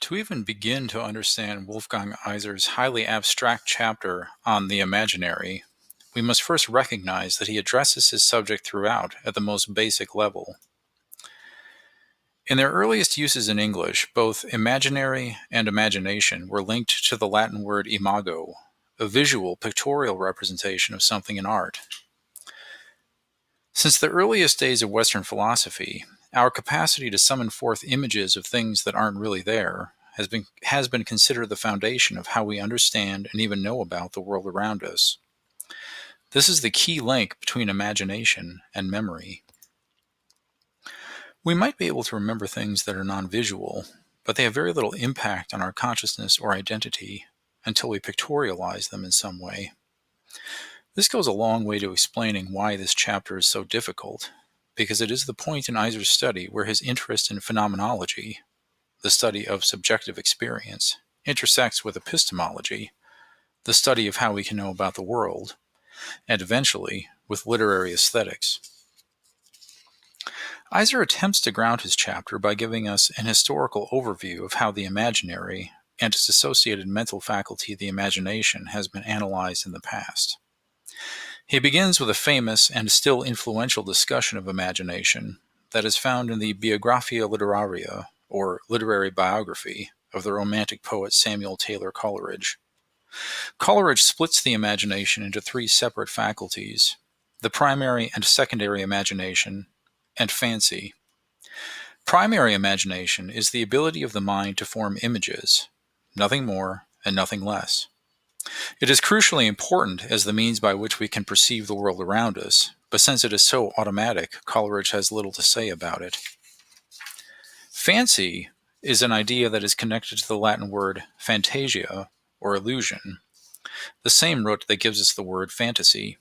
To even begin to understand Wolfgang Iser's highly abstract chapter on the imaginary, we must first recognize that he addresses his subject throughout at the most basic level. In their earliest uses in English, both imaginary and imagination were linked to the Latin word imago, a visual, pictorial representation of something in art. Since the earliest days of Western philosophy, our capacity to summon forth images of things that aren't really there has been considered the foundation of how we understand and even know about the world around us. This is the key link between imagination and memory. We might be able to remember things that are non-visual, but they have very little impact on our consciousness or identity until we pictorialize them in some way. This goes a long way to explaining why this chapter is so difficult, because it is the point in Iser's study where his interest in phenomenology, the study of subjective experience, intersects with epistemology, the study of how we can know about the world, and eventually with literary aesthetics. Iser attempts to ground his chapter by giving us an historical overview of how the imaginary and its associated mental faculty, the imagination, has been analyzed in the past. He begins with a famous and still influential discussion of imagination that is found in the Biographia Literaria, or literary biography, of the Romantic poet Samuel Taylor Coleridge. Coleridge splits the imagination into three separate faculties: the primary and secondary imagination, and fancy. Primary imagination is the ability of the mind to form images, nothing more and nothing less. It is crucially important as the means by which we can perceive the world around us, but since it is so automatic, Coleridge has little to say about it. Fancy is an idea that is connected to the Latin word fantasia, or illusion, the same root that gives us the word fantasy.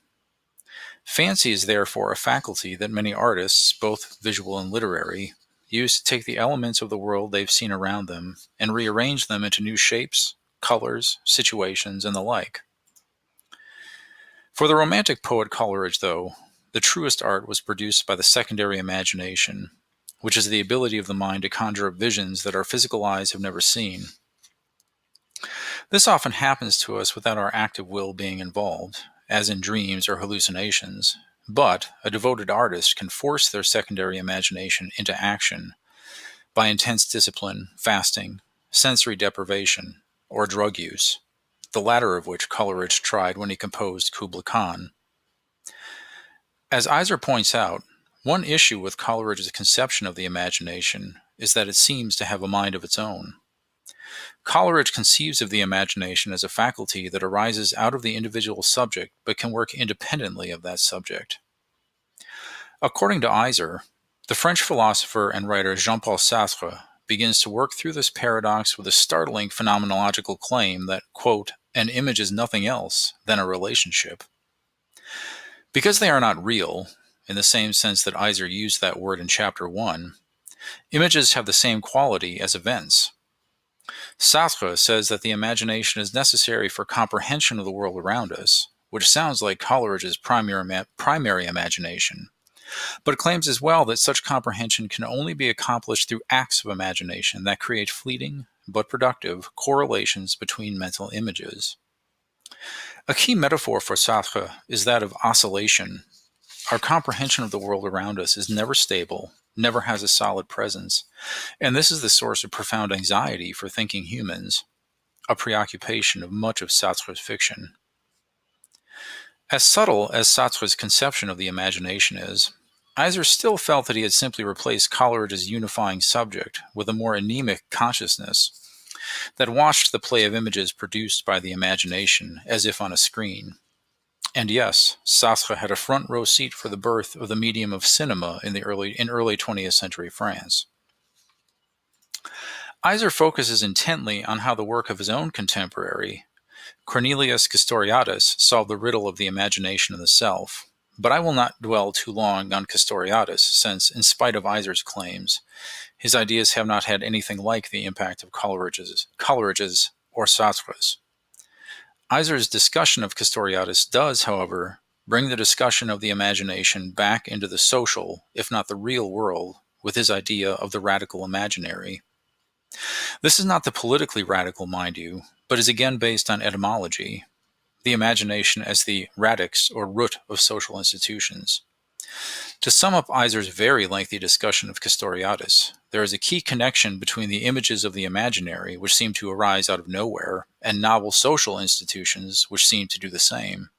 Fancy is therefore a faculty that many artists, both visual and literary, use to take the elements of the world they've seen around them and rearrange them into new shapes, colors, situations, and the like. For the Romantic poet Coleridge, though, the truest art was produced by the secondary imagination, which is the ability of the mind to conjure up visions that our physical eyes have never seen. This often happens to us without our active will being involved, as in dreams or hallucinations, but a devoted artist can force their secondary imagination into action by intense discipline, fasting, sensory deprivation, or drug use, the latter of which Coleridge tried when he composed Kubla Khan. As Iser points out, one issue with Coleridge's conception of the imagination is that it seems to have a mind of its own. Coleridge conceives of the imagination as a faculty that arises out of the individual subject but can work independently of that subject. According to Iser, the French philosopher and writer Jean-Paul Sartre begins to work through this paradox with a startling phenomenological claim that, quote, an image is nothing else than a relationship. Because they are not real, in the same sense that Iser used that word in Chapter 1, images have the same quality as events. Sartre says that the imagination is necessary for comprehension of the world around us, which sounds like Coleridge's primary imagination, but claims as well that such comprehension can only be accomplished through acts of imagination that create fleeting, but productive, correlations between mental images. A key metaphor for Sartre is that of oscillation. Our comprehension of the world around us is never stable, never has a solid presence, and this is the source of profound anxiety for thinking humans, a preoccupation of much of Sartre's fiction. As subtle as Sartre's conception of the imagination is, Iser still felt that he had simply replaced Coleridge's unifying subject with a more anemic consciousness that watched the play of images produced by the imagination as if on a screen. And yes, Sartre had a front row seat for the birth of the medium of cinema in early 20th century France. Iser focuses intently on how the work of his own contemporary, Cornelius Castoriadis, solved the riddle of the imagination and the self, but I will not dwell too long on Castoriadis, since, in spite of Iser's claims, his ideas have not had anything like the impact of Coleridge's or Sartre's. Iser's discussion of Castoriadis does, however, bring the discussion of the imagination back into the social, if not the real world, with his idea of the radical imaginary. This is not the politically radical, mind you, but is again based on etymology, the imagination as the radix or root of social institutions. To sum up Iser's very lengthy discussion of Castoriadis, there is a key connection between the images of the imaginary, which seem to arise out of nowhere, and novel social institutions, which seem to do the same.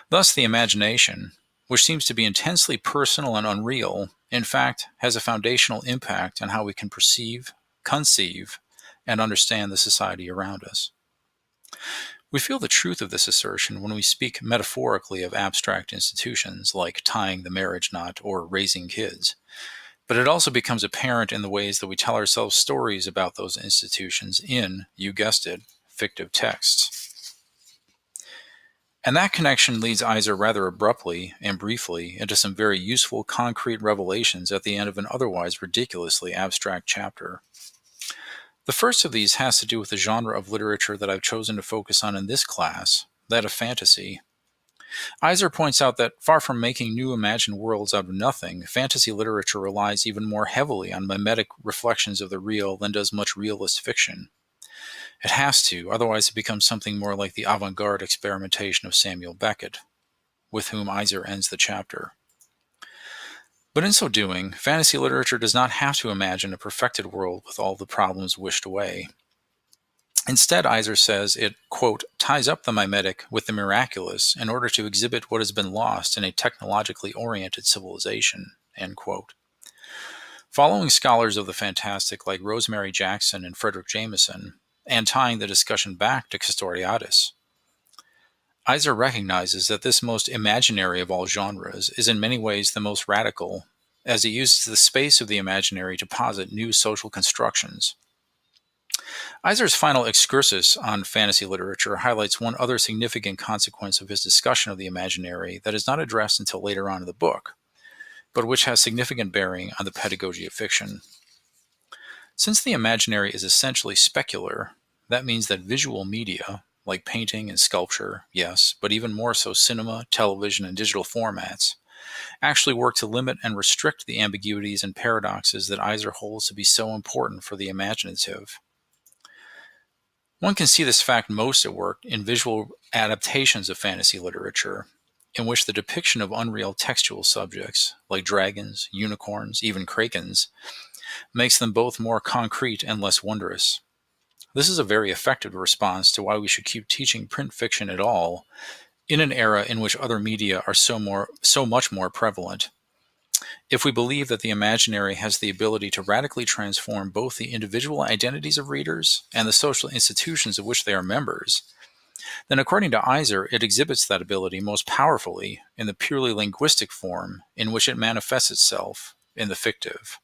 Thus, the imagination, which seems to be intensely personal and unreal, in fact, has a foundational impact on how we can perceive, conceive, and understand the society around us. We feel the truth of this assertion when we speak metaphorically of abstract institutions like tying the marriage knot or raising kids, but it also becomes apparent in the ways that we tell ourselves stories about those institutions in, you guessed it, fictive texts. And that connection leads Iser rather abruptly and briefly into some very useful concrete revelations at the end of an otherwise ridiculously abstract chapter. The first of these has to do with the genre of literature that I've chosen to focus on in this class, that of fantasy. Iser points out that far from making new imagined worlds out of nothing, fantasy literature relies even more heavily on mimetic reflections of the real than does much realist fiction. It has to, otherwise it becomes something more like the avant-garde experimentation of Samuel Beckett, with whom Iser ends the chapter. But in so doing, fantasy literature does not have to imagine a perfected world with all the problems wished away. Instead, Iser says it, quote, ties up the mimetic with the miraculous in order to exhibit what has been lost in a technologically oriented civilization, end quote. Following scholars of the fantastic like Rosemary Jackson and Frederick Jameson, and tying the discussion back to Castoriadis, Iser recognizes that this most imaginary of all genres is in many ways the most radical, as it uses the space of the imaginary to posit new social constructions. Iser's final excursus on fantasy literature highlights one other significant consequence of his discussion of the imaginary that is not addressed until later on in the book, but which has significant bearing on the pedagogy of fiction. Since the imaginary is essentially specular, that means that visual media, like painting and sculpture, yes, but even more so cinema, television, and digital formats, actually work to limit and restrict the ambiguities and paradoxes that Iser holds to be so important for the imaginative. One can see this fact most at work in visual adaptations of fantasy literature, in which the depiction of unreal textual subjects, like dragons, unicorns, even krakens, makes them both more concrete and less wondrous. This is a very effective response to why we should keep teaching print fiction at all, in an era in which other media are so much more prevalent. If we believe that the imaginary has the ability to radically transform both the individual identities of readers and the social institutions of which they are members, then according to Iser, it exhibits that ability most powerfully in the purely linguistic form in which it manifests itself in the fictive.